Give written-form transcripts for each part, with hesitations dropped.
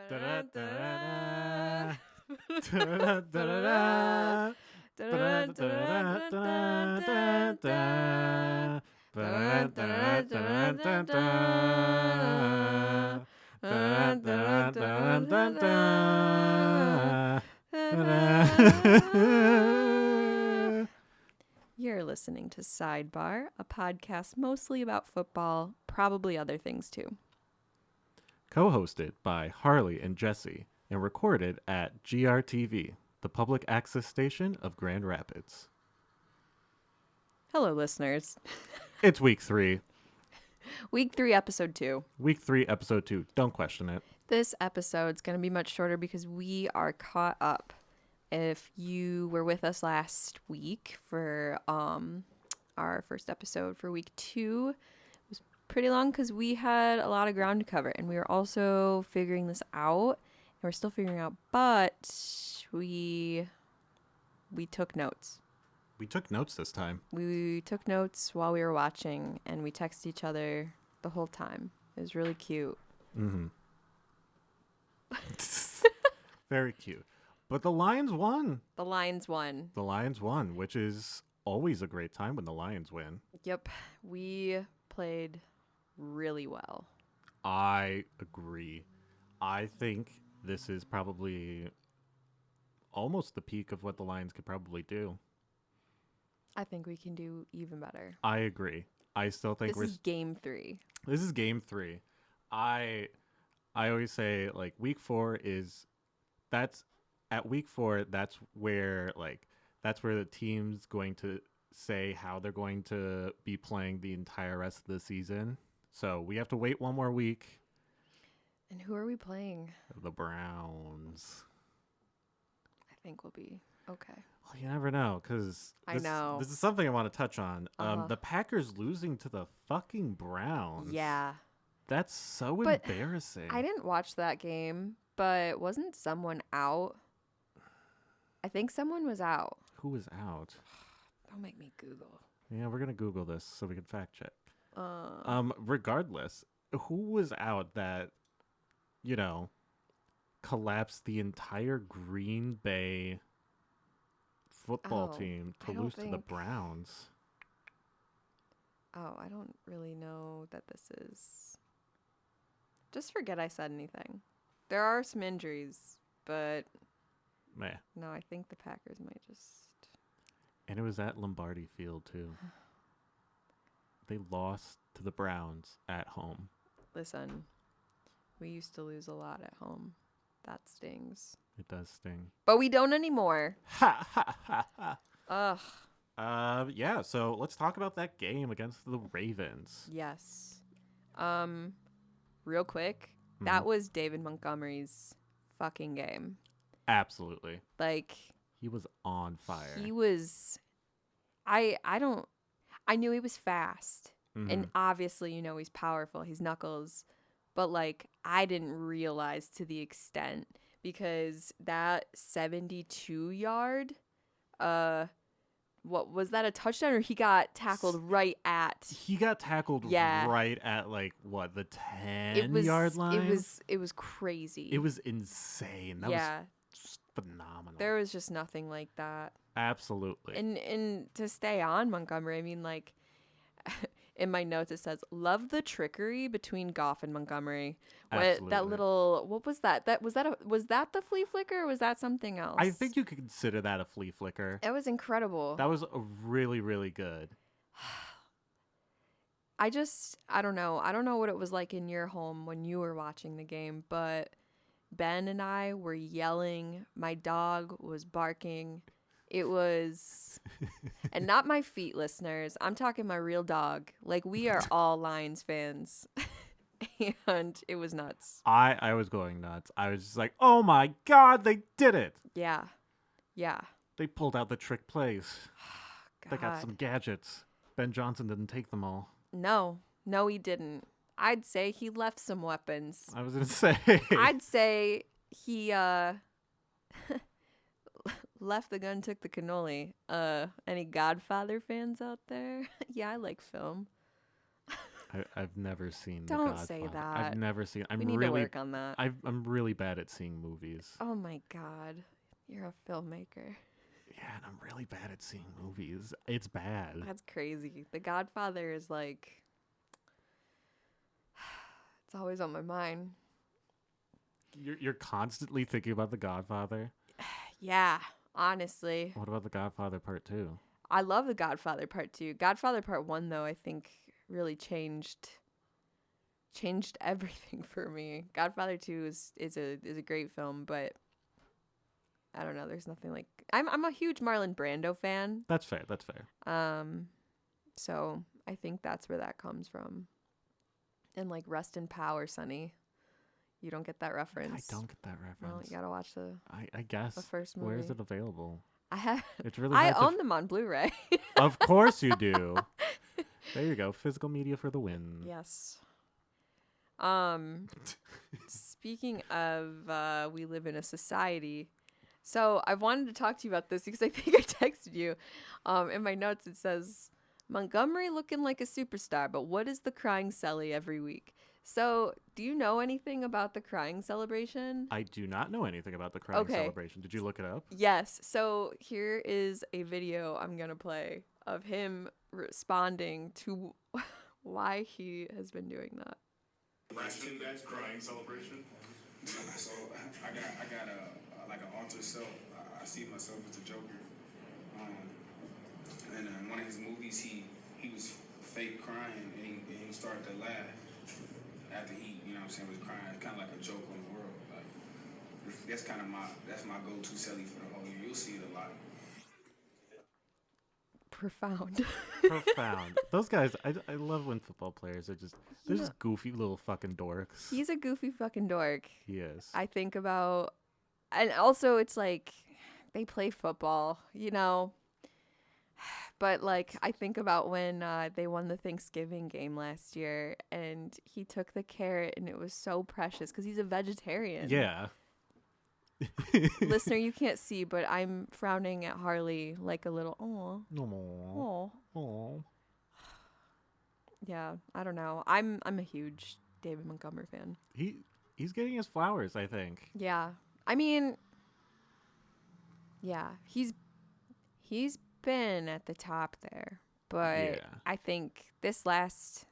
Da-da-da-da. You're listening to Sidebar, a podcast mostly about football, probably other things too. Co-hosted by Harley and Jessi and recorded at GRTV, the public access station of Grand Rapids. Hello, listeners. It's week 3. Week 3, episode 2. Week 3, episode 2. Don't question it. This episode's going to be much shorter because we are caught up. If you were with us last week for our first episode for week 2, it was pretty long because we had a lot of ground to cover, and we were also figuring this out, and we're still figuring out, but we took notes. We took notes this time. We took notes while we were watching, and we texted each other the whole time. It was really cute. Mm-hmm. Very cute. But the Lions won. The Lions won. The Lions won, which is always a great time when the Lions win. Yep. We played really well. I agree. I think this is probably almost the peak of what the Lions could probably do. I think we can do even better. I agree. I still think this is game 3. This is game 3. I always say, like, week 4 is at week 4, that's where the team's going to say how they're going to be playing the entire rest of the season. So we have to wait one more week. And who are we playing? The Browns. I think we'll be okay. Well, you never know, because this is something I want to touch on. The Packers losing to the fucking Browns. Yeah. That's so embarrassing. I didn't watch that game, but wasn't someone out? I think someone was out. Who was out? Don't make me Google. Yeah, we're gonna Google this so we can fact check. Regardless, who was out that, collapsed the entire Green Bay football team to lose to the Browns? Oh, I don't really know that this is. Just forget I said anything. There are some injuries, but. Meh. No, I think the Packers might just... And it was at Lombardi Field, too. They lost to the Browns at home. Listen, we used to lose a lot at home. That stings. It does sting. But we don't anymore. Ha, ha, ha, ha. Ugh. Yeah, so let's talk about that game against the Ravens. Yes. Real quick, that was David Montgomery's fucking game. Absolutely. Like, he was on fire. He was I knew he was fast. Mm-hmm. And obviously, he's powerful. He's Knuckles. But like, I didn't realize to the extent, because that 72-yard what was that, a touchdown, or he got tackled right at? He got tackled right at the 10-yard line. It was crazy. It was insane. That was phenomenal. There was just nothing like that. Absolutely. And to stay on Montgomery, I mean, like, in my notes it says, love the trickery between Goff and Montgomery. Absolutely. That little, what was that? Was that the flea flicker, or was that something else? I think you could consider that a flea flicker. It was incredible. That was really, really good. I don't know. I don't know what it was like in your home when you were watching the game, but Ben and I were yelling. My dog was barking. It was, and not my feet, listeners. I'm talking my real dog. Like, we are all Lions fans. And it was nuts. I was going nuts. I was just like, oh my God, they did it. Yeah. Yeah. They pulled out the trick plays. God. They got some gadgets. Ben Johnson didn't take them all. No, he didn't. I'd say he left some weapons. I was going to say. I'd say he left the gun, took the cannoli. Any Godfather fans out there? Yeah, I like film. I've never seen The Don't Godfather. say that. I've never seen. We need to work on that. I'm really bad at seeing movies. Oh my God. You're a filmmaker. Yeah, and I'm really bad at seeing movies. It's bad. That's crazy. The Godfather is like, it's always on my mind. You're constantly thinking about The Godfather. Yeah, honestly. What about The Godfather Part 2? I love The Godfather Part 2. Godfather Part 1, though, I think really changed everything for me. Godfather 2 is a great film, but I don't know, there's nothing like I'm a huge Marlon Brando fan. That's fair. So I think that's where that comes from. And like Rest in Power, Sonny. You don't get that reference. I don't get that reference. Well, you gotta watch I guess. the first movie. Where is it available? I have. It's really I hard to own them on Blu-ray. Of course you do. There you go. Physical media for the win. Yes. Speaking of, we live in a society. So I wanted to talk to you about this because I think I texted you. In my notes it says Montgomery looking like a superstar, but what is the crying celly every week? So, do you know anything about the crying celebration? I do not know anything about the crying celebration. Did you look it up? Yes. So, here is a video I'm going to play of him responding to why he has been doing that. Question, that's crying celebration. So I got like an alter self. I see myself as a Joker. And in one of his movies, he was fake crying and he started to laugh after he, you know what I'm saying, was crying. Kind of like a joke on the world. Like that's my go-to celly for the whole year. You'll see it a lot. Profound. Profound. Those guys, I love when football players are they're just goofy little fucking dorks. He's a goofy fucking dork. He is. I think about, and also it's like they play football, you know. But like I think about when they won the Thanksgiving game last year, and he took the carrot, and it was so precious because he's a vegetarian. Yeah. Listener, you can't see, but I'm frowning at Harley like a little. Oh. Yeah, I don't know. I'm a huge David Montgomery fan. He's getting his flowers, I think. Yeah, I mean, yeah, he's been at the top there, but Yeah. I think this last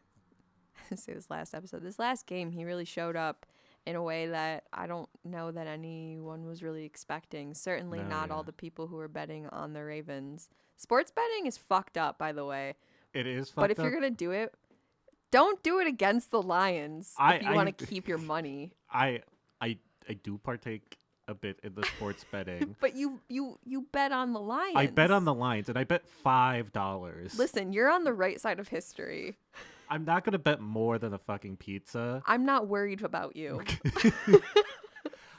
game, he really showed up in a way that I don't know that anyone was really expecting. Certainly not all the people who were betting on the Ravens. Sports betting is fucked up, by the way. It is fucked But if up. you're going to do it, don't do it against the Lions if you want to keep your money. I do partake a bit in the sports betting. But you bet on the Lions. I bet on the Lions, and I bet $5. Listen, you're on the right side of history. I'm not going to bet more than a fucking pizza. I'm not worried about you.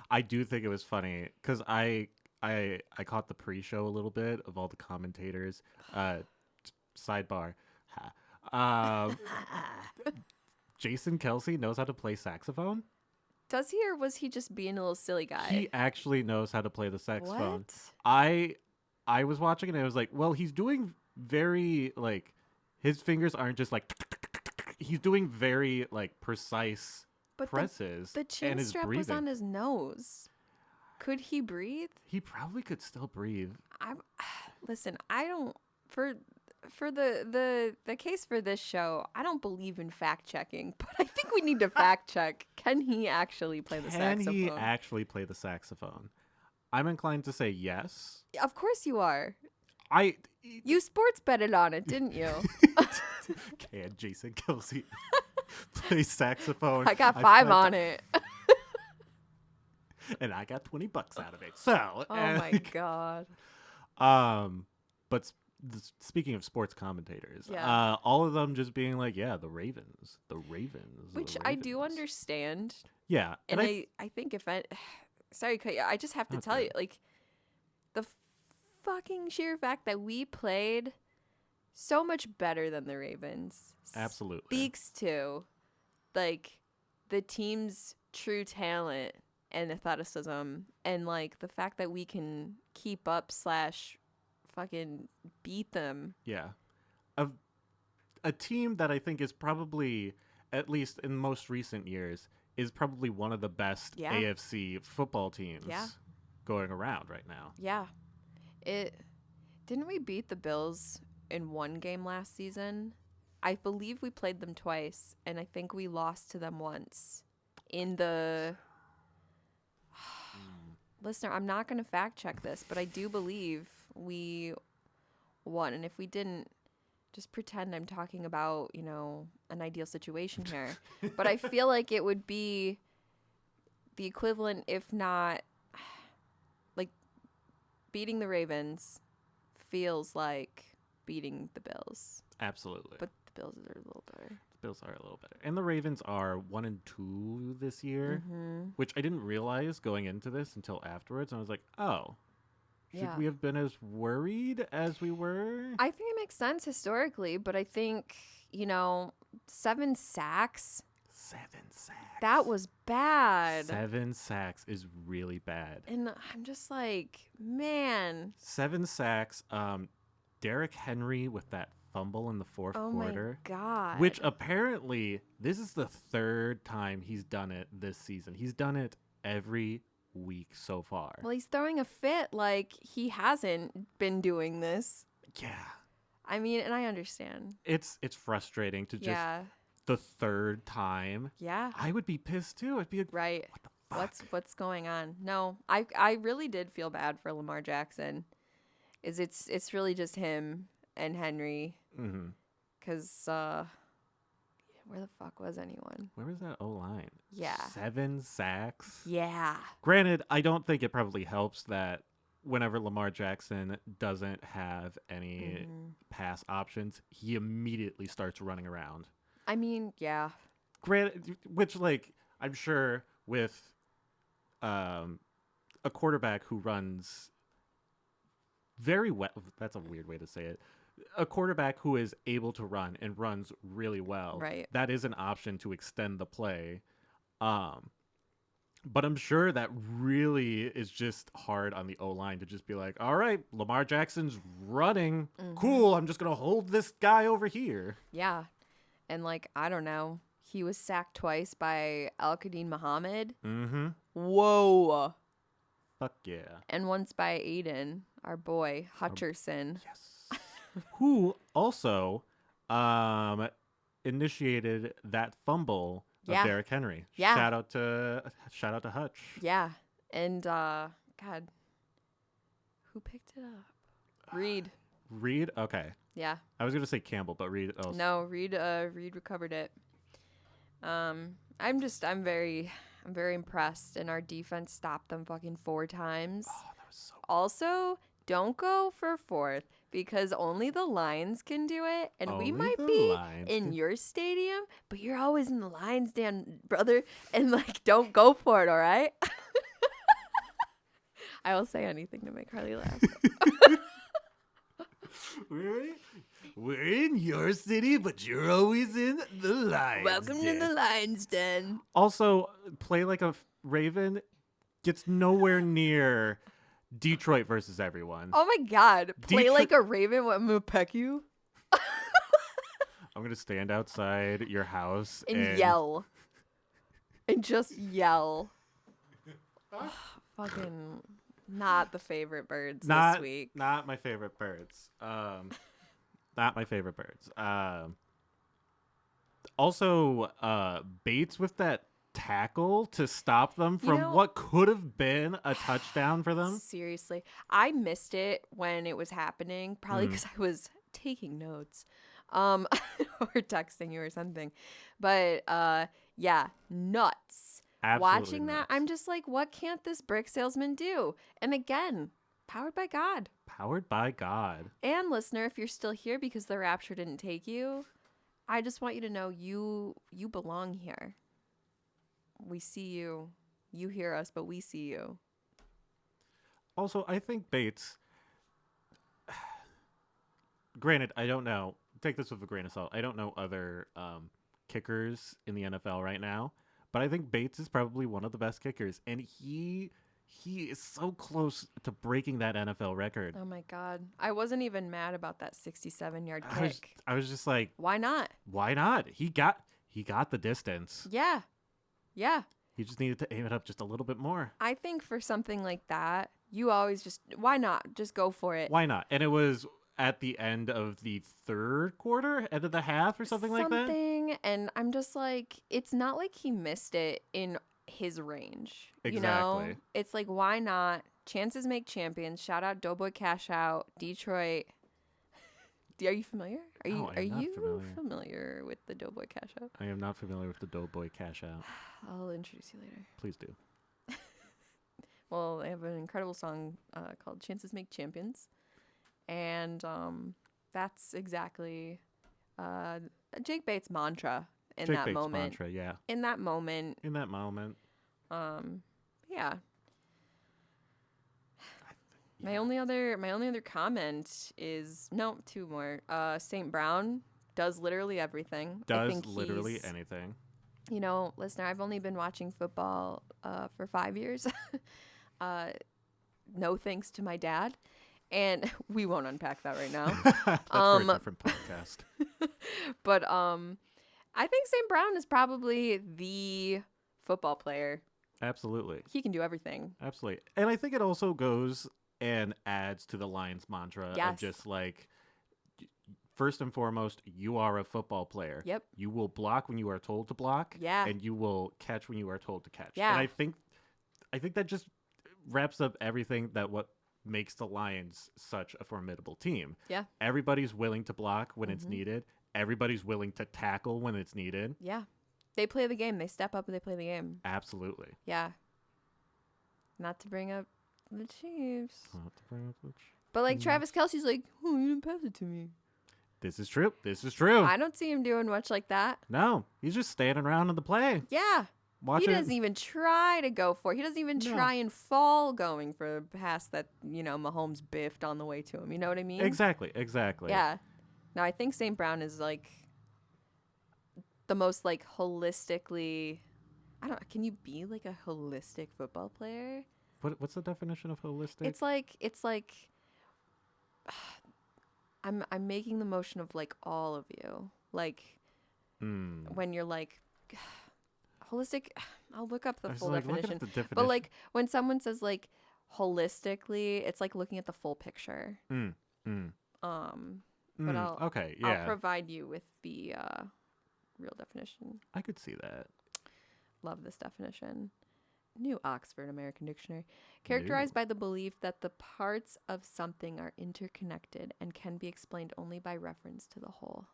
I do think it was funny because I caught the pre-show a little bit of all the commentators. Sidebar. Jason Kelsey knows how to play saxophone. Does he, or was he just being a little silly guy? He actually knows how to play the saxophone. What? I was watching it and I was like, well, he's doing very like his fingers aren't just like he's doing very like precise presses. The chin and his strap breathing. was on his nose. Could he breathe? He probably could still breathe. Listen, I don't for the case for this show, I don't believe in fact checking, but I think we need to fact check. Can he actually play the saxophone? Can he actually play the saxophone? I'm inclined to say yes. Of course you are. You You sports betted on it, didn't you? Can Jason Kelsey play saxophone? I got 5 on it. And I got $20 out of it. So, Oh my god. But speaking of sports commentators, Yeah. all of them just being like, yeah, the Ravens. Which I do understand. Yeah. And I think if sorry, to cut you, I just have to tell you, like, the fucking sheer fact that we played so much better than the Ravens absolutely speaks to, like, the team's true talent and athleticism, and, like, the fact that we can keep up / fucking beat them. Yeah. a team that I think is probably, at least in most recent years, is probably one of the best Yeah. AFC football teams Yeah. going around right now. Yeah. Didn't we beat the Bills in one game last season? I believe we played them twice, and I think we lost to them once. In the listener, I'm not going to fact check this, but I do believe we won. And if we didn't, just pretend I'm talking about, an ideal situation here. But I feel like it would be the equivalent, if not, like beating the Ravens feels like beating the Bills. Absolutely. But the Bills are a little better. The Bills are a little better. And the Ravens are 1-2 this year, which I didn't realize going into this until afterwards. And I was like, oh, should we have been as worried as we were? I think it makes sense historically, but I think, 7 sacks. 7 sacks. That was bad. 7 sacks is really bad. And I'm just like, man. 7 sacks. Derrick Henry with that fumble in the fourth quarter. Oh my God. Which apparently, this is the 3rd time he's done it this season. He's done it every week so far. Well, he's throwing a fit like he hasn't been doing this. Yeah. I mean, and I understand. It's frustrating to just the 3rd time. Yeah. I would be pissed too. I'd be like, right. What the fuck? What's going on? No, I really did feel bad for Lamar Jackson. It's really just him and Henry. Mm-hmm. Because where the fuck was anyone? Where was that O-line? Yeah. 7 sacks? Yeah. Granted, I don't think it probably helps that whenever Lamar Jackson doesn't have any pass options, he immediately starts running around. I mean, yeah. Granted, which, like, I'm sure with a quarterback who runs very well, that's a weird way to say it, a quarterback who is able to run and runs really well, right, that is an option to extend the play. But I'm sure that really is just hard on the O-line to just be like, all right, Lamar Jackson's running. Cool, I'm just going to hold this guy over here. Yeah. And, like, I don't know. He was sacked twice by Al-Qadim Muhammad. Mm-hmm. Whoa. Fuck yeah. And once by Aiden, our boy, Hutcherson. Yes. Who also initiated that fumble of Derrick Henry. Yeah. Shout out to Hutch. Yeah. And God, who picked it up? Reed. Reed? Okay. Yeah. I was gonna say Campbell, but Reed also. No, Reed recovered it. I'm very impressed, and our defense stopped them fucking 4 times. Oh, that was so Also, don't go for 4th because only the Lions can do it, and we might be in your stadium, but you're always in the Lions den, brother, and, like, don't go for it, all right? I will say anything to make Harley laugh. We're in your city, but you're always in the Lions Welcome den. to the Lions Den. Also, play like a Raven gets nowhere near Detroit versus everyone. Oh my God. Play like a Raven. What, I'm going to peck you? I'm going to stand outside your house and yell. And just yell. Fucking not the favorite birds this week. Not my favorite birds. Not my favorite birds. Also, Bates with that tackle to stop them from what could have been a touchdown for them. Seriously. I missed it when it was happening, probably because I was taking notes or texting you or something. But yeah, nuts. Absolutely watching nuts. that, I'm just like, what can't this brick salesman do? And again, powered by God. Powered by God. And listener, if you're still here because the rapture didn't take you, I just want you to know you belong here. We see you. You hear us, but we see you. Also, I think Bates, granted, I don't know. Take this with a grain of salt. I don't know other kickers in the NFL right now, but I think Bates is probably one of the best kickers, and he he is so close to breaking that NFL record. Oh my God. I wasn't even mad about that 67-yard kick. I was just like, Why not? why not? He got the distance. Yeah. Yeah. He just needed to aim it up just a little bit more. I think for something like that, you always just, why not? Just go for it. Why not? And it was at the end of the third quarter, end of the half or something like that. And I'm just like, it's not like he missed it in his range. You Exactly. know? It's like, why not? Chances make champions. Shout out Doughboy Cash Out, Detroit. Are you familiar? Are you No, I'm not familiar with the Doughboy Cash Out? I am not familiar with the Doughboy Cash Out. I'll introduce you later. Please do. Well, they have an incredible song called Chances Make Champions. And that's exactly Jake Bates' mantra in Jake that Bates' moment. mantra, yeah. In that moment. Yeah. My only other comment is two more. St. Brown does literally everything. Does literally anything. You know, listener, I've only been watching football for 5 years. No thanks to my dad. And we won't unpack that right now. That's for a different podcast. But I think St. Brown is probably the football player. Absolutely. He can do everything. Absolutely. And I think it also goes and adds to the Lions mantra of just like, first and foremost, you are a football player. Yep. You will block when you are told to block. Yeah. And you will catch when you are told to catch. Yeah. And I think that just wraps up everything that what makes the Lions such a formidable team. Yeah. Everybody's willing to block when it's needed. Everybody's willing to tackle when it's needed. Yeah. They play the game. They step up and they play the game. Absolutely. Yeah. Not to bring up the Chiefs. But like Travis Kelce's like, oh, you didn't pass it to me. This is true. I don't see him doing much like that. No, he's just standing around in the play. Yeah. Watching. He doesn't even try to go for it. He doesn't even try and fall going for a pass that, Mahomes biffed on the way to him. You know what I mean? Exactly. Yeah. Now, I think St. Brown is like the most like holistically, can you be like a holistic football player? What's the definition of holistic? It's like I'm making the motion of like all of you. Like when you're like holistic, I'll look up the full definition. But like when someone says like holistically, it's like looking at the full picture. But I'll provide you with the real definition. I could see that. Love this definition. New Oxford American Dictionary. Characterized by the belief that the parts of something are interconnected and can be explained only by reference to the whole.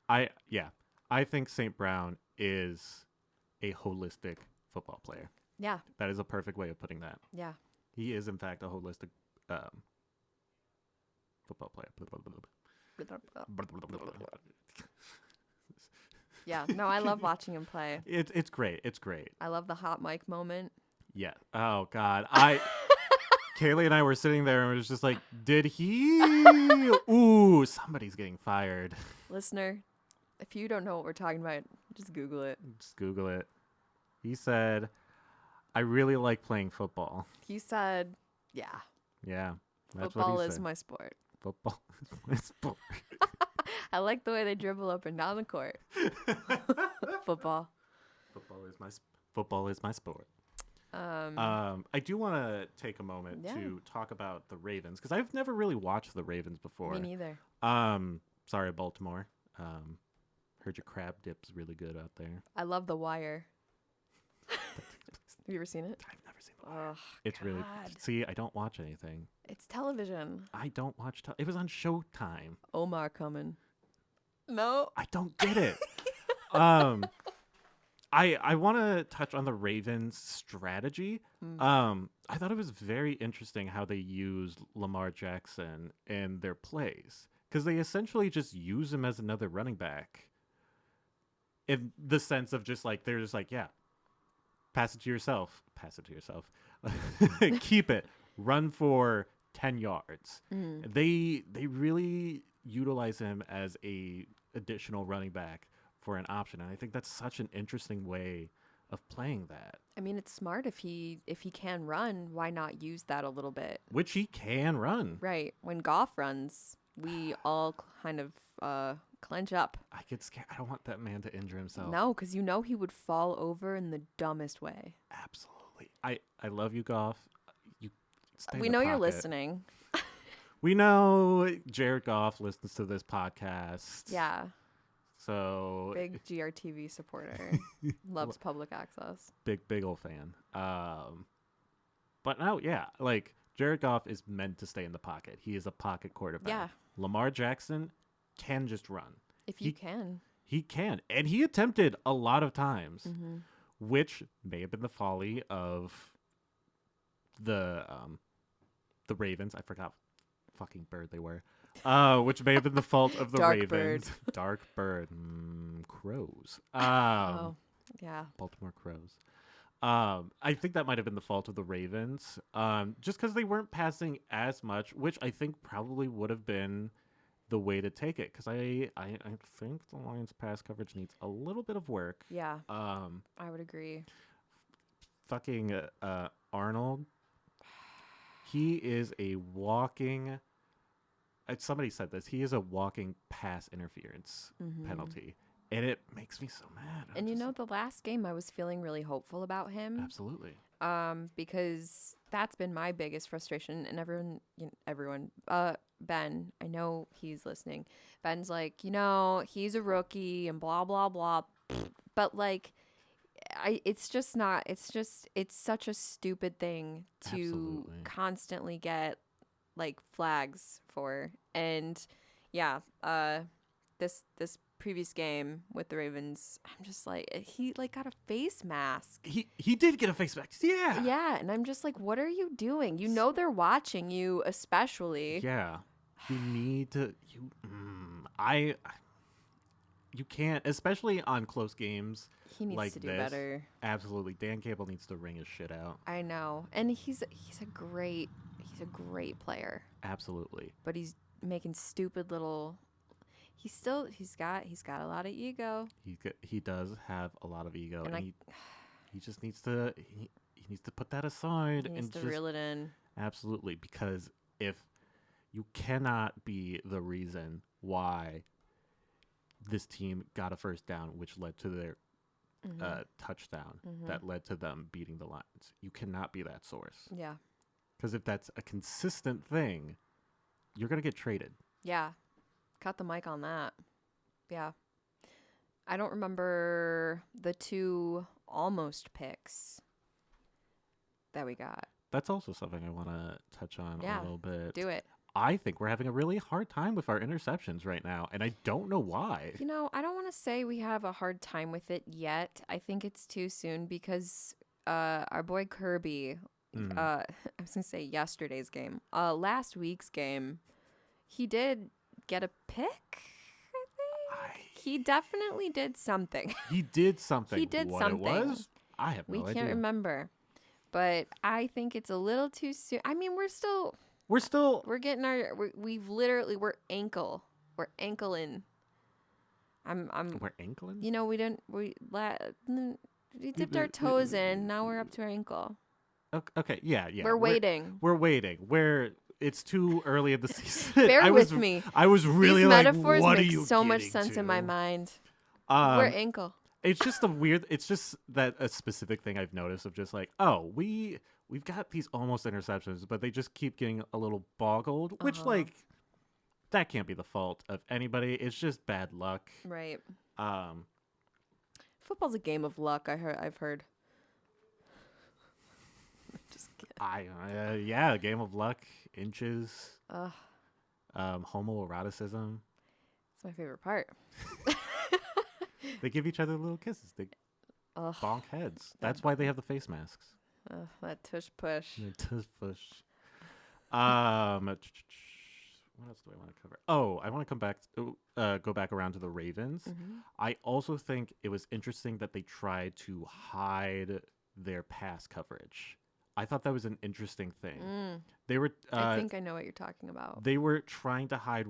I think St. Brown is a holistic football player. Yeah. That is a perfect way of putting that. Yeah. He is, in fact, a holistic football player. Yeah. No, I love watching him play. It's great. It's great. I love the hot mic moment. Yeah. Oh, God. Kaylee and I were sitting there and it was just like, did he? Ooh, somebody's getting fired. Listener, if you don't know what we're talking about, just Google it. Just Google it. He said, I really like playing football. He said, yeah. Yeah. That's football what he is said. my sport. Football is my sport. I like the way they dribble up and down the court. Football. Football is my sport. I do want to take a moment to talk about the Ravens because I've never really watched the Ravens before. Me neither. Sorry, Baltimore. Heard your crab dip's really good out there. I love The Wire. Have you ever seen it? I've never seen The Wire. Oh, it's God. really. See, I don't watch anything. It's television. I don't watch. It was on Showtime. Omar coming. No. I don't get it. I want to touch on the Ravens' strategy. I thought it was very interesting how they used Lamar Jackson in their plays because they essentially just use him as another running back in the sense of just like, they're just like, yeah, pass it to yourself. Keep it. Run for 10 yards. They really utilize him as a additional running back for an option. And I think that's such an interesting way of playing that. I mean, it's smart if he can run, why not use that a little bit? Which he can run. Right. When Goff runs, we all kind of clench up. I get scared. I don't want that man to injure himself. No, because he would fall over in the dumbest way. Absolutely. I love you, Goff. You stay in We the know you're pocket. listening. We know Jared Goff listens to this podcast. Yeah. So Big GRTV supporter. Loves public access. big old fan. But no, yeah, like Jared Goff is meant to stay in the pocket. He is a pocket quarterback. Yeah. Lamar Jackson can just run. If you can. He can. And he attempted a lot of times, Mm-hmm. which may have been the folly of the Ravens. I forgot what fucking bird they were. Which may have been the fault of the Dark Ravens. Dark bird. Crows. Oh, yeah. Baltimore Crows. I think that might have been the fault of the Ravens. Just because they weren't passing as much, which I think probably would have been the way to take it. Because I think the Lions' pass coverage needs a little bit of work. Yeah. I would agree. Fucking Arnold. He is a walking. Somebody said this. He is a walking pass interference penalty. And it makes me so mad. And the last game I was feeling really hopeful about him. Absolutely. Because that's been my biggest frustration. And everyone, Ben, I know he's listening. Ben's like, he's a rookie and blah, blah, blah. But like, it's just not, it's such a stupid thing to Absolutely. constantly get like flags for. And yeah, this previous game with the Ravens, I'm just like, he like got a face mask. He did get a face mask. Yeah. Yeah, and I'm just like, what are you doing? They're watching you, especially. Yeah. You need to you can't, especially on close games. He needs like to do this. better. Absolutely. Dan Cable needs to ring his shit out. I know. And he's a great player. Absolutely. But he's making stupid little he's got a lot of ego. He does have a lot of ego, And and he just needs to he needs to put that aside He needs and to just reel it in. absolutely, because if you cannot be the reason why this team got a first down, which led to their touchdown, that led to them beating the Lions. You cannot be that source. Yeah. Because if that's a consistent thing, you're going to get traded. Yeah. Cut the mic on that. Yeah. I don't remember the 2 almost picks that we got. That's also something I want to touch on a little bit. Do it. I think we're having a really hard time with our interceptions right now, and I don't know why. I don't want to say we have a hard time with it yet. I think it's too soon because our boy Kirby, I was going to say yesterday's game, last week's game, he did get a pick, I think. He definitely did something. He did something. He did what something. It was? I have no idea. We can't remember. But I think it's a little too soon. I mean, we're getting we're ankle in. We're ankling? We dipped our toes in. Now we're up to our ankle. Okay, yeah. We're waiting. We're waiting. It's too early in the season. Bear with me. I was really These like, metaphors what make are you so much getting sense to? in my mind. We're ankle. It's just it's just that a specific thing I've noticed of just like, we've got these almost interceptions, but they just keep getting a little boggled, which like that can't be the fault of anybody. It's just bad luck. Right. Football's a game of luck. I've heard. Just kidding. A game of luck, inches, homoeroticism. It's my favorite part. They give each other little kisses. They bonk heads. That's why they have the face masks. That tush push. Tush push. What else do I want to cover? Oh, I want to come back, go back around to the Ravens. I also think it was interesting that they tried to hide their pass coverage. I thought that was an interesting thing. They were. I think I know what you're talking about. They were trying to hide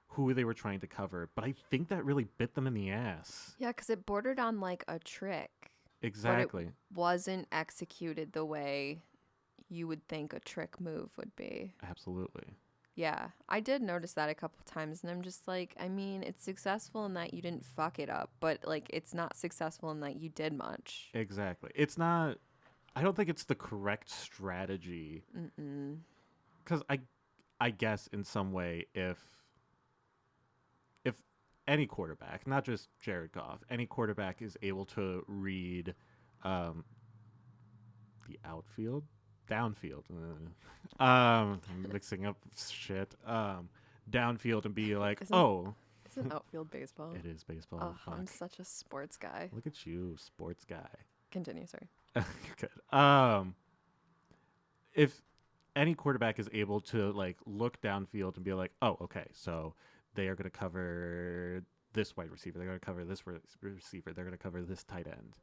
who they were trying to cover, but I think that really bit them in the ass. Yeah, because it bordered on like a trick. Exactly. Wasn't executed the way you would think a trick move would be. Absolutely. Yeah, I did notice that a couple times, and I'm just like, I mean, it's successful in that you didn't fuck it up, but like, it's not successful in that you did much. Exactly. It's not. I don't think it's the correct strategy. Because I guess in some way, if any quarterback, not just Jared Goff, any quarterback is able to read the outfield, downfield. I'm mixing up shit. Downfield and be like, Isn't outfield baseball? it is baseball. Oh, Fuck. I'm such a sports guy. Look at you, sports guy. Continue, sorry. You're good. If any quarterback is able to like look downfield and be like, oh, okay, so they are going to cover this wide receiver, they're going to cover this receiver, they're going to cover this tight end.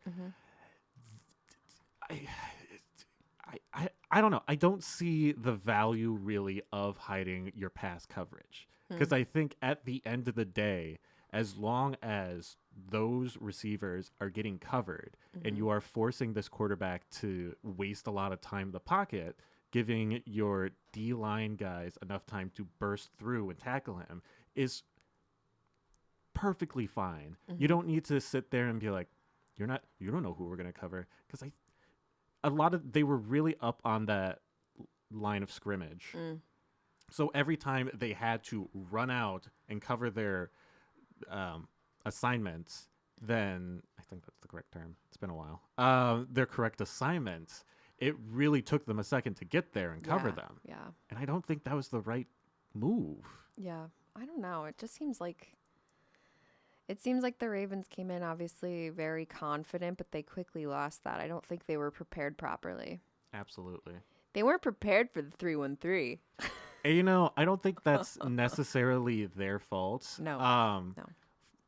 I don't know. I don't see the value really of hiding your pass coverage, because I think at the end of the day, as long as those receivers are getting covered and you are forcing this quarterback to waste a lot of time in the pocket, giving your D-line guys enough time to burst through and tackle him is perfectly fine. You don't need to sit there and be like, you don't know who we're going to cover, because they were really up on that line of scrimmage. So every time they had to run out and cover their assignments, then I think that's the correct term. It's been a while. Their correct assignments, it really took them a second to get there and cover them. Yeah. And I don't think that was the right move. Yeah. I don't know. It just seems like the Ravens came in obviously very confident, but they quickly lost that. I don't think they were prepared properly. Absolutely. They weren't prepared for the 3-1-3. And, I don't think that's necessarily their fault. No. No.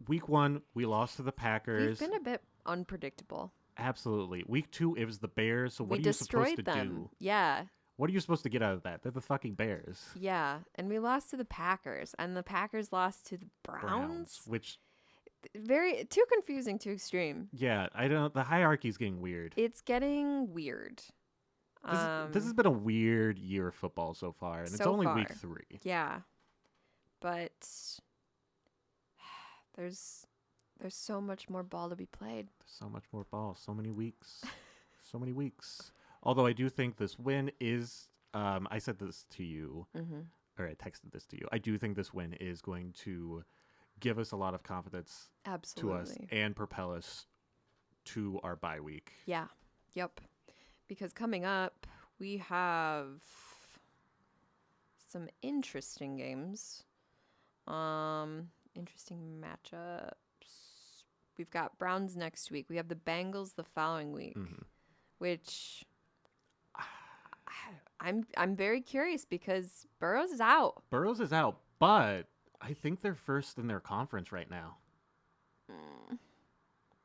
Week 1, we lost to the Packers. We've been a bit unpredictable. Absolutely. Week 2, it was the Bears. So what We are you supposed to destroyed them. do? Yeah. What are you supposed to get out of that? They're the fucking Bears. Yeah. And we lost to the Packers. And the Packers lost to the Browns. Which, too confusing to extreme. yeah, the hierarchy's getting weird. It's getting weird. This has been a weird year of football so far, and it's so only far. week 3. Yeah. But there's so much more ball to be played. So much more ball, so many weeks. So many weeks. Although I do think this win is, I said this to you, or I texted this to you. I do think this win is going to give us a lot of confidence to us and propel us to our bye week. Yeah. Yep. Because coming up, we have some interesting games. Interesting matchups. We've got Browns next week. We have the Bengals the following week, which I'm very curious because Burrows is out. Burrows is out, but I think they're first in their conference right now.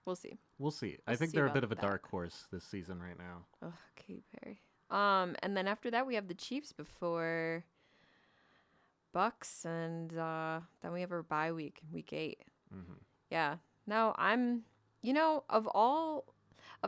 We'll see. We'll see. I We'll think see they're a about bit of a that. dark horse this season right now. Oh, Katy Perry. And then after that we have the Chiefs before Bucks, and then we have our bye week, week 8. Yeah. No, of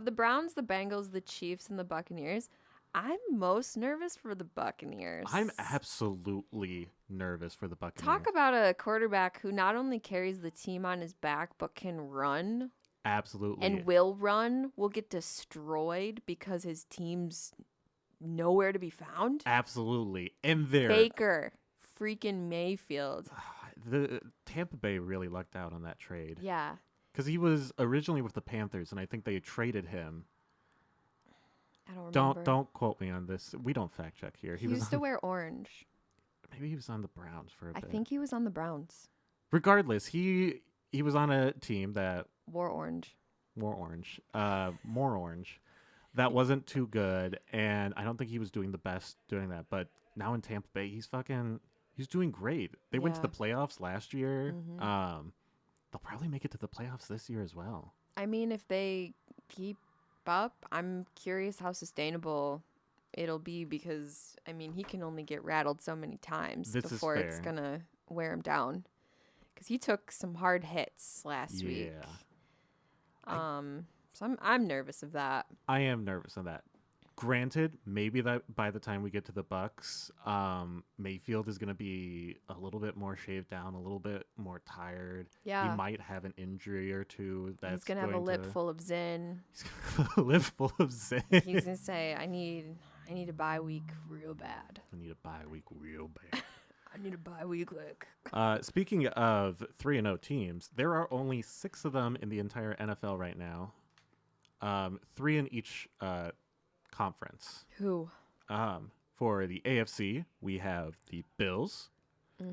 the Browns, the Bengals, the Chiefs, and the Buccaneers, I'm most nervous for the Buccaneers. I'm absolutely nervous for the Buccaneers. Talk about a quarterback who not only carries the team on his back, but can run. Absolutely. And will get destroyed because his team's nowhere to be found. Absolutely. And there, Baker, freaking Mayfield. the Tampa Bay really lucked out on that trade. Yeah. Because he was originally with the Panthers, and I think they traded him. I don't remember. Don't quote me on this. We don't fact check here. He used to wear orange. Maybe he was on the Browns for a bit. I think he was on the Browns. Regardless, he was on a team that Wore orange. more orange. That wasn't too good, and I don't think he was doing the best doing that. But now in Tampa Bay, he's doing great. They went to the playoffs last year. They'll probably make it to the playoffs this year as well. I mean, if they keep up, I'm curious how sustainable it'll be because, I mean, he can only get rattled so many times before it's going to wear him down. Because he took some hard hits last week. So I'm nervous of that. I am nervous of that. Granted, maybe that by the time we get to the Bucks, Mayfield is going to be a little bit more shaved down, a little bit more tired. Yeah. He might have an injury or two. He's going to have a lip full of Zen. He's going to have a lip full of Zen. He's going to say, I need a bye week real bad. I need a bye week real bad. I need a bye week, look. Speaking of 3-0 teams, there are only 6 of them in the entire NFL right now. 3 in each conference. Who? For the AFC, we have the Bills. I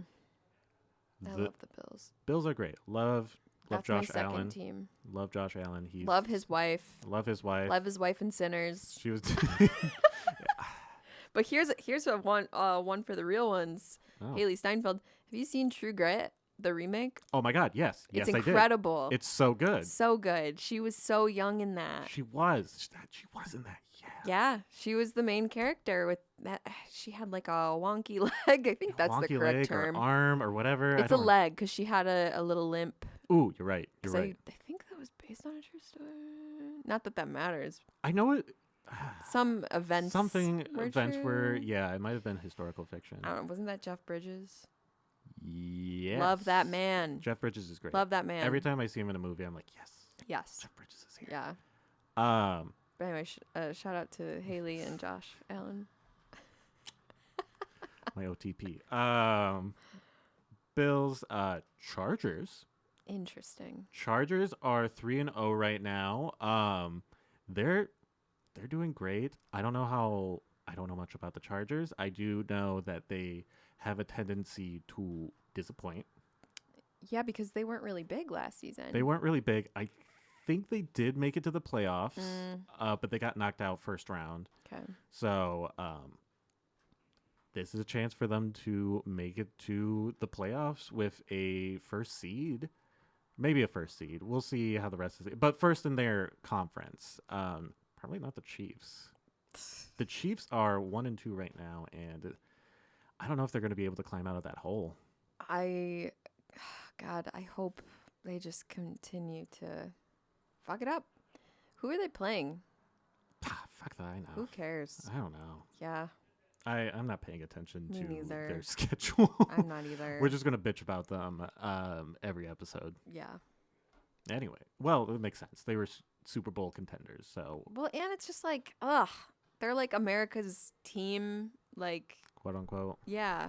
love the Bills. Bills are great. Love That's Josh my second Allen. team. Love Josh Allen. Love his wife. Love his wife. Love his wife in Sinners. She was. But here's a one for the real ones. Oh. Haley Steinfeld. Have you seen True Grit, the remake? Oh my God! Yes, It's yes, incredible. I did. It's so good. So good. She was so young in that. She was. She was in that. Yeah. Yeah, she was the main character with that. She had like a wonky leg. I think that's the Wonky correct leg term. or arm or whatever. It's a leg because she had a little limp. Ooh, you're right. You're 'Cause right. I think that was based on a true story. Not that that matters. I know it. Some events. Were true. yeah, it might have been historical fiction. I don't know. Wasn't that Jeff Bridges? Yes. Love that man. Jeff Bridges is great. Love that man. Every time I see him in a movie, I'm like, yes. Yes. Jeff Bridges is here. Yeah. But anyway, shout out to Haley and Josh Allen. My OTP. Bills, Chargers. Interesting. Chargers are 3-0 right now. They're doing great. I don't know much about the Chargers. I do know that they have a tendency to disappoint. Yeah, because they weren't really big last season. They weren't really big. I think they did make it to the playoffs, but they got knocked out first round. Okay. So this is a chance for them to make it to the playoffs with a first seed. Maybe a first seed. We'll see how the rest is. But first in their conference. Probably not the Chiefs. The Chiefs are 1-2 right now, and I don't know if they're going to be able to climb out of that hole. I hope they just continue to fuck it up. Who are they playing? Fuck that, I know. Who cares? I don't know. Yeah, I'm not paying attention Me to neither. their schedule. I'm not either. We're just going to bitch about them every episode. Yeah. Anyway, well, it makes sense. They were Super Bowl contenders, so Well, and it's just like, ugh. They're like America's team. Like, quote unquote. yeah.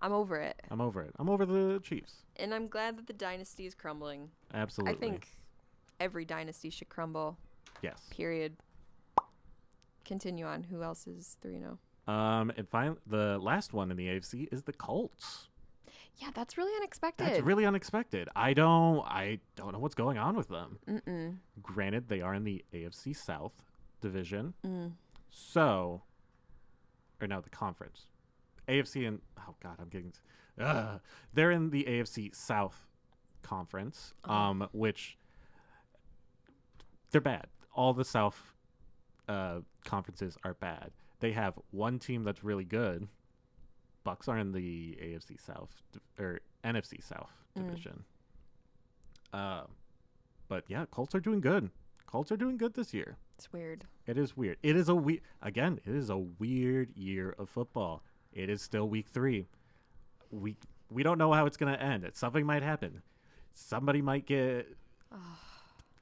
I'm over it. I'm over it. I'm over the Chiefs. And I'm glad that the dynasty is crumbling. Absolutely. I think every dynasty should crumble. Yes. Period. Continue on. Who else is 3-0? And finally, the last one in the AFC is the Colts. Yeah, that's really unexpected. That's really unexpected. I don't know what's going on with them. Mm-mm. Granted, they are in the AFC South division. Mm. Or no, the conference. AFC and oh god, I'm getting. They're in the AFC South conference, which they're bad. All the South conferences are bad. They have one team that's really good. Bucks are in the AFC South or NFC South division. But yeah, Colts are doing good. Colts are doing good this year. It's weird. It is weird. It is a weird year of football. It is still week 3. We don't know how it's going to end. Something might happen. Somebody might get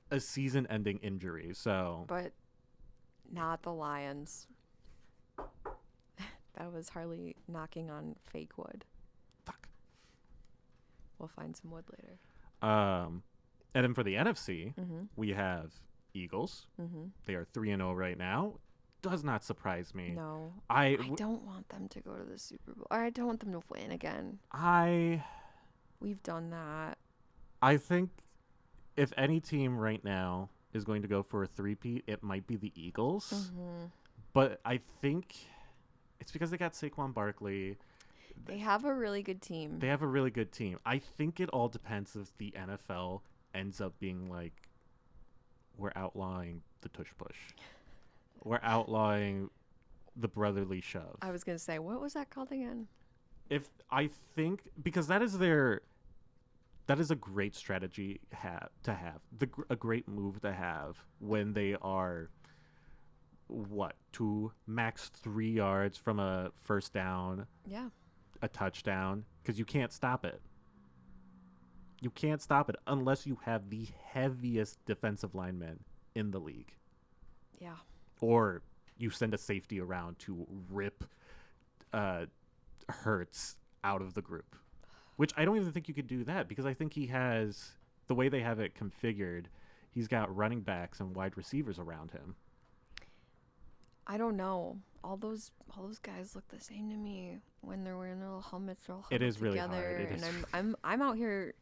a season-ending injury. So, But not the Lions. That was Harley knocking on fake wood. fuck. We'll find some wood later. And then for the NFC, Mm-hmm. we have Eagles. Mm-hmm. They are 3-0 right now. Does not surprise me. No. I I don't want them to go to the Super Bowl. Or I don't want them to win again. I We've done that. I think if any team right now is going to go for a three-peat, it might be the Eagles. Mm-hmm. But I think it's because they got Saquon Barkley. They have a really good team. They have a really good team. I think it all depends if the NFL ends up being like, we're outlawing the tush push. We're outlawing the brotherly shove. I was going to say, what was that called again? If I think because that's that is a great strategy to have. A great move to have when they are to max 3 yards from a first down, Yeah. a touchdown, because you can't stop it. You can't stop it unless you have the heaviest defensive lineman in the league. Yeah. Or you send a safety around to rip Hurts out of the group. Which I don't even think you could do that, because I think he has, the way they have it configured, he's got running backs and wide receivers around him. I don't know. All those guys look the same to me when they're wearing their little helmets. They're all It is really together, hard. It is. And I'm out here,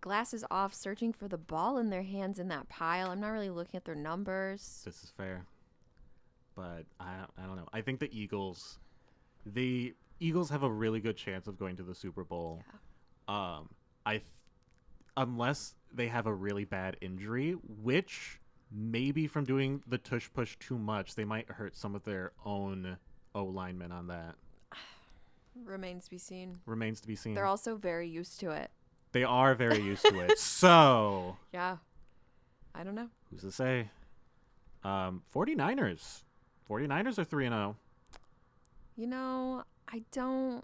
glasses off, searching for the ball in their hands in that pile. I'm not really looking at their numbers. This is fair. But I don't know. I think the Eagles have a really good chance of going to the Super Bowl. Yeah. Unless they have a really bad injury, which maybe from doing the tush push too much, they might hurt some of their own O linemen on that. Remains to be seen. Remains to be seen. They're also very used to it. They are very used to it. So Yeah. I don't know. who's to say? 49ers. 49ers are 3-0. You know, I don't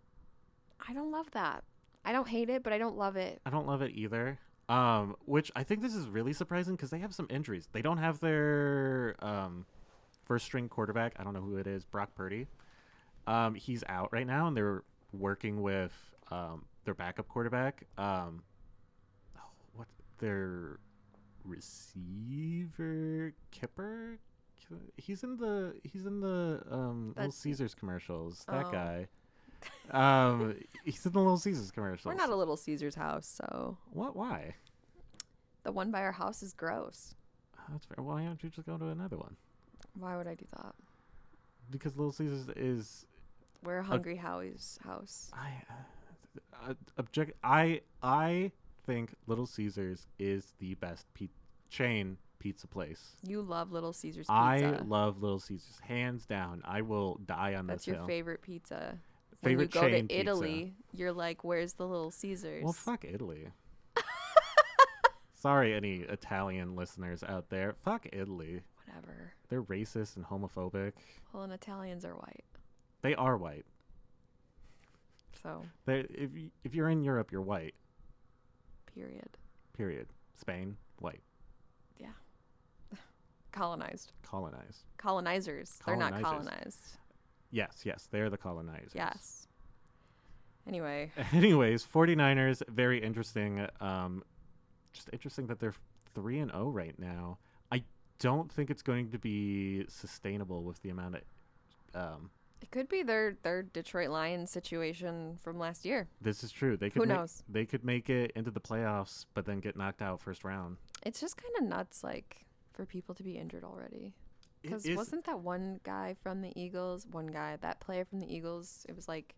love that. I don't hate it, but I don't love it. I don't love it either. Which I think this is really surprising because they have some injuries. They don't have their first string quarterback. I don't know who it is. Brock Purdy. He's out right now, and they're working with their backup quarterback. What their receiver Kipper? He's in the Little Caesars commercials. That guy. He's in the Little Caesars commercials. We're not a Little Caesars house, so What? Why? the one by our house is gross. That's fair. Why don't you just go to another one? Why would I do that? Because Little Caesars is. We're Hungry Howie's house. I think Little Caesars is the best chain pizza place. You love Little Caesars pizza. I love Little Caesars, hands down. I will die on That's this your hill. favorite pizza. Favorite when you go chain to pizza. Italy, you're like, "Where's the Little Caesars?" Well, fuck Italy. Sorry, any Italian listeners out there. Fuck Italy. Whatever. They're racist and homophobic. Well, and Italians are white, They are white. so If you're in Europe, you're white. period. Period. Spain, white. Yeah. Colonized. Colonized. Colonizers. They're not Colonizers. colonized. Yes, they're the colonizers. Yes. Anyway, Anyways, 49ers, very interesting. Just interesting that they're 3-0 right now. I don't think it's going to be sustainable with the amount of. it could be their Detroit Lions situation from last year. This is true. They could Who knows? They could make it into the playoffs, but then get knocked out first round. It's just kind of nuts, like, for people to be injured already. Because is- wasn't that one guy from the Eagles, that player from the Eagles, it was like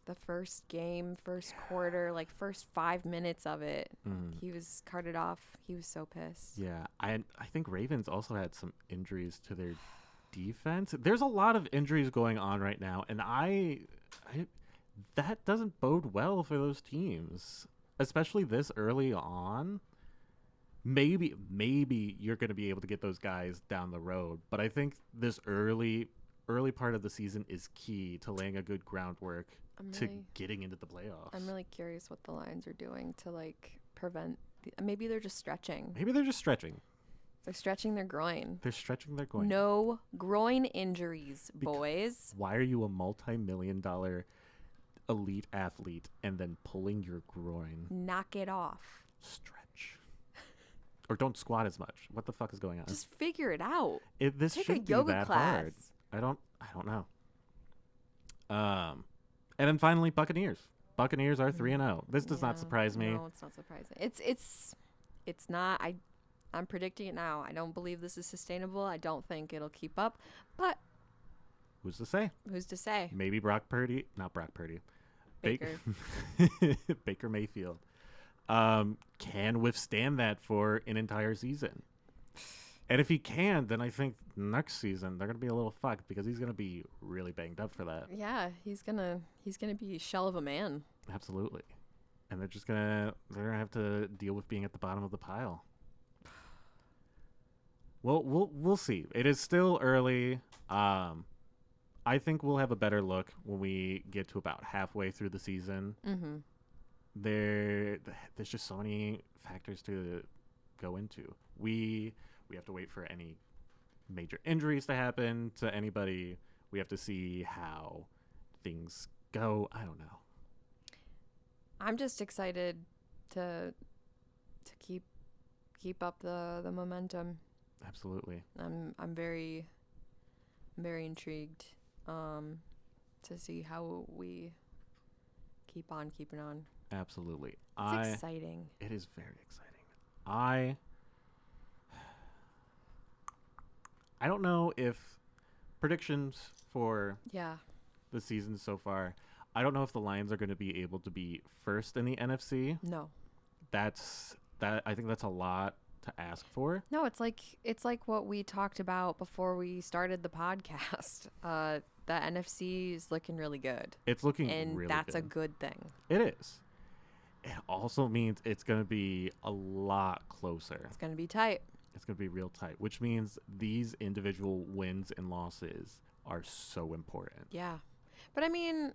the first game, first quarter, like first 5 minutes of it, he was carted off. He was so pissed. Yeah, I think Ravens also had some injuries to their defense. There's a lot of injuries going on right now, and I that doesn't bode well for those teams, especially this early on. Maybe you're going to be able to get those guys down the road, but I think this early part of the season is key to laying a good groundwork to getting into the playoffs. I'm really curious what the Lions are doing to, like, prevent. Maybe they're just stretching. Maybe they're just stretching. They're stretching their groin. They're stretching their groin. No groin injuries, boys. Why are you a multi-million-dollar elite athlete and then pulling your groin? Knock it off. Stretch. Or don't squat as much. What the fuck is going on? Just figure it out. This Take a shouldn't be yoga that class. hard. I don't know. And then finally, Buccaneers. Buccaneers are 3-0. This does not surprise me. No, it's not surprising. It's not. I'm predicting it now. I don't believe this is sustainable. I don't think it'll keep up. But Who's to say? who's to say? Maybe not Brock Purdy. Baker. Baker Mayfield can withstand that for an entire season. And if he can, then I think next season they're gonna be a little fucked because he's gonna be really banged up for that. Yeah, he's gonna be a shell of a man. Absolutely. and they're gonna have to deal with being at the bottom of the pile. Well, we'll see. It is still early. I think we'll have a better look when we get to about halfway through the season. Mm-hmm. There's just so many factors to go into. We have to wait for any major injuries to happen to anybody. We have to see how things go. I don't know. I'm just excited to keep up the momentum. Absolutely. I'm very intrigued to see how we keep on keeping on. Absolutely. It's exciting. It is very exciting. I don't know if predictions for the season so far. I don't know if the Lions are going to be able to be first in the NFC. No. I think that's a lot to ask for. No, it's like what we talked about before we started the podcast. The NFC is looking really good. It's looking and really that's good. a good thing. It is. It also means it's going to be a lot closer. It's going to be tight. It's going to be real tight, which means these individual wins and losses are so important. Yeah. But I mean,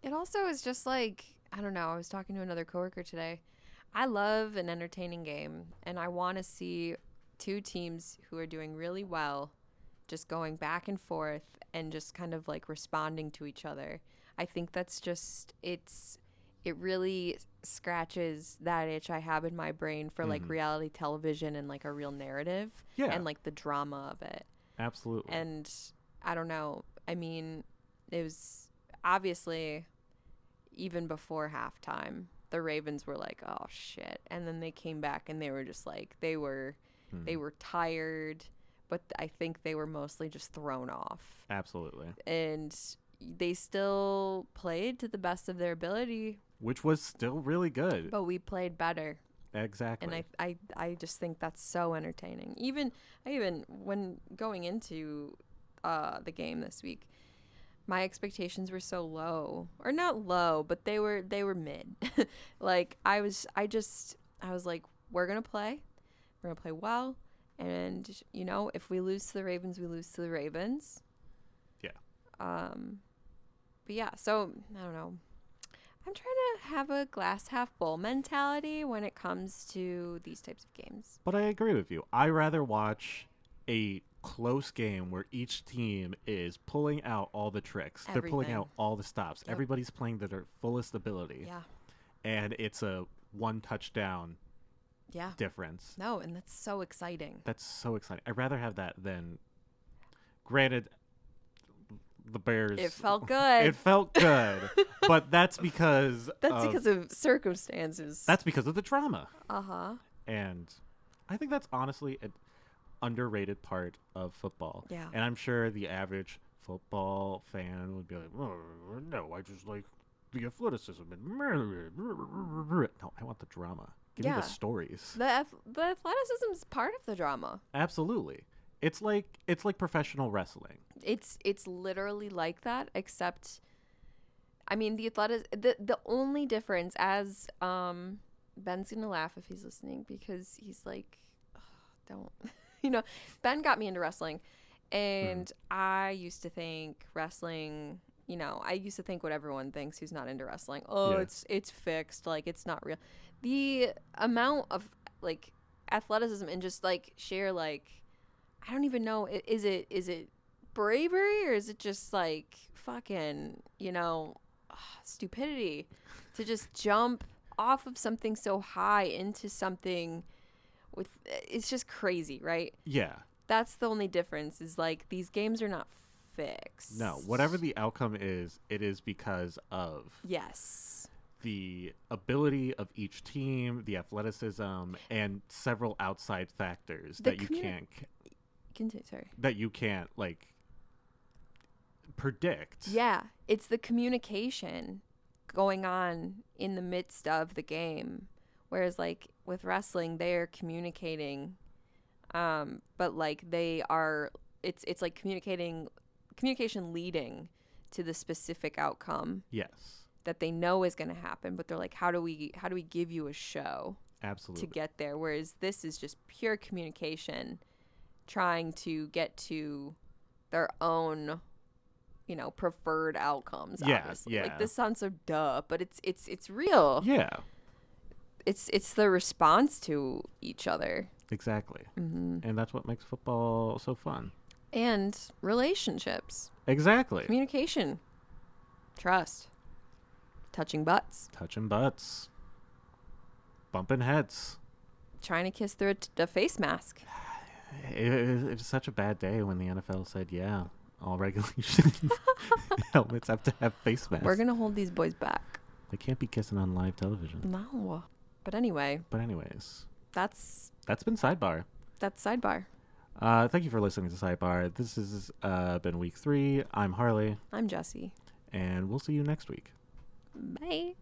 it also is just like, I don't know, I was talking to another coworker today. I love an entertaining game, and I want to see two teams who are doing really well just going back and forth and just kind of like responding to each other. I think that's just, it really scratches that itch I have in my brain for like reality television and like a real narrative and like the drama of it. Absolutely. And I don't know. I mean, it was obviously even before halftime, the Ravens were like, oh shit. And then they came back and they were just like, they were tired, but I think they were mostly just thrown off. Absolutely. And they still played to the best of their ability, which was still really good. but we played better. Exactly. And I just think that's so entertaining. Even when going into the game this week, my expectations were so low, or not low, but they were mid. Like I was like, we're gonna play well, and you know, if we lose to the Ravens, we lose to the Ravens. Yeah. But yeah, so I don't know. I'm trying to have a glass half full mentality when it comes to these types of games. But I agree with you. I rather watch a close game where each team is pulling out all the tricks. They're pulling Everything. out all the stops. Yep. Everybody's playing to their fullest ability. Yeah. And it's a one touchdown difference. No, and that's so exciting. That's so exciting. I'd rather have that than, granted, the Bears. It felt good. It felt good. But that's because because of circumstances. That's because of the drama. Uh-huh. And I think that's honestly an underrated part of football. Yeah. And I'm sure the average football fan would be like, oh, no, I just like the athleticism. No, I want the drama. Give me the stories. The athleticism is part of the drama. Absolutely. It's like professional wrestling. It's literally like that, except, I mean, the only difference, as Ben's gonna laugh if he's listening, because he's like, oh, don't, Ben got me into wrestling, and I used to think wrestling, I used to think what everyone thinks who's not into wrestling. Oh, it's fixed, like it's not real. The amount of like athleticism and just like sheer like, I don't even know, is it bravery, or is it just like fucking, stupidity to just jump off of something so high into something with, it's just crazy, right? Yeah. That's the only difference, is like these games are not fixed. No, whatever the outcome is, it is because of the ability of each team, the athleticism, and several outside factors that you can't like predict. Yeah, it's the communication going on in the midst of the game, whereas like with wrestling, they're communicating, but like it's like communication leading to the specific outcome. Yes. that they know is going to happen, but they're like, how do we give you a show Absolutely. to get there? Whereas this is just pure communication, trying to get to their own, preferred outcomes. Yeah, obviously. yeah. Like, this sounds so duh, but it's real. Yeah, It's the response to each other. exactly. Mm-hmm. And that's what makes football so fun. And relationships, Exactly. communication, trust, touching butts, Touching butts. Bumping heads. trying to kiss through a face mask. It was such a bad day when the NFL said, yeah, all regulation helmets have to have face masks. We're gonna hold these boys back. They can't be kissing on live television. No. But anyway, But anyways, that's that's been Sidebar. Sidebar. Thank you for listening to Sidebar. This has been week 3. I'm Harley, I'm Jessie. and we'll see you next week. Bye.